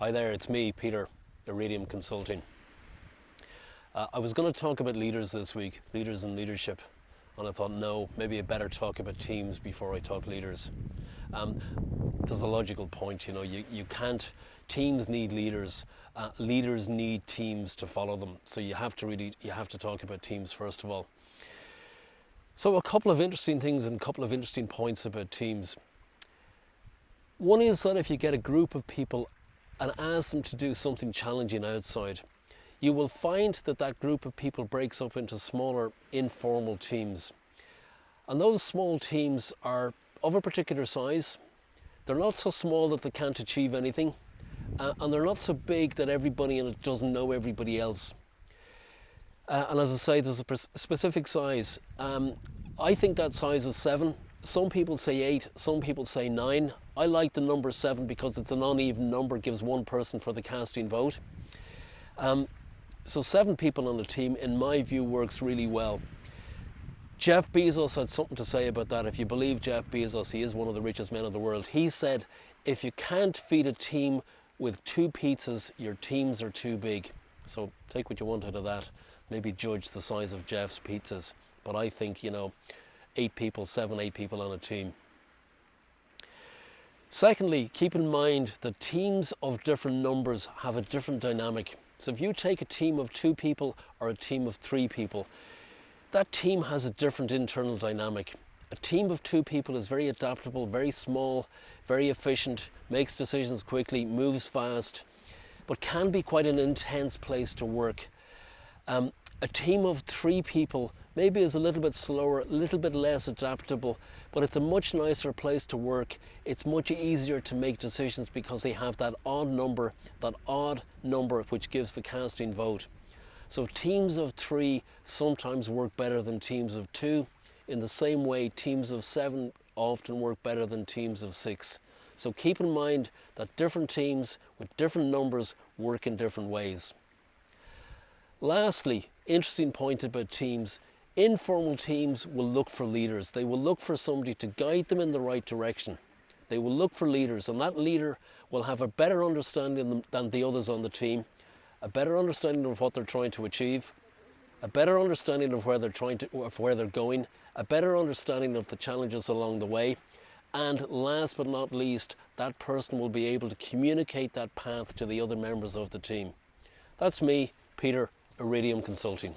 Hi there, it's me, Peter, Iridium Consulting. I was going to talk about leaders this week, leaders and leadership, and I thought, no, maybe I better talk about teams before I talk leaders. There's a logical point, you can't, teams need leaders, leaders need teams to follow them, so you have to talk about teams first of all. So a couple of interesting things and a couple of interesting points about teams. One is that if you get a group of people and ask them to do something challenging outside, you will find that that group of people breaks up into smaller informal teams. And those small teams are of a particular size. They're not so small that they can't achieve anything, and they're not so big that everybody in it doesn't know everybody else. And as I say, there's a specific size. I think that size is 7. Some people say 8, some people say 9. I like the number 7 because it's an uneven number, gives one person for the casting vote. So 7 people on a team, in my view, works really well. Jeff Bezos had something to say about that. If you believe Jeff Bezos, he is one of the richest men in the world. He said, if you can't feed a team with 2 pizzas, your teams are too big. So take what you want out of that. Maybe judge the size of Jeff's pizzas. But I think, 8 people, 7, 8 people on a team. Secondly, keep in mind that teams of different numbers have a different dynamic. So if you take a team of 2 people or a team of 3 people, that team has a different internal dynamic. A team of 2 people is very adaptable, very small, very efficient, makes decisions quickly, moves fast, but can be quite an intense place to work. A team of 3 people maybe is a little bit slower, a little bit less adaptable, but it's a much nicer place to work. It's much easier to make decisions because they have that odd number which gives the casting vote. So teams of 3 sometimes work better than teams of 2. In the same way, teams of 7 often work better than teams of 6. So keep in mind that different teams with different numbers work in different ways. Lastly, interesting point about teams. Informal teams will look for leaders. They will look for somebody to guide them in the right direction. They will look for leaders, and that leader will have a better understanding than the others on the team, a better understanding of what they're trying to achieve, a better understanding of where they're going, a better understanding of the challenges along the way, and last but not least, that person will be able to communicate that path to the other members of the team. That's me, Peter, Iridium Consulting.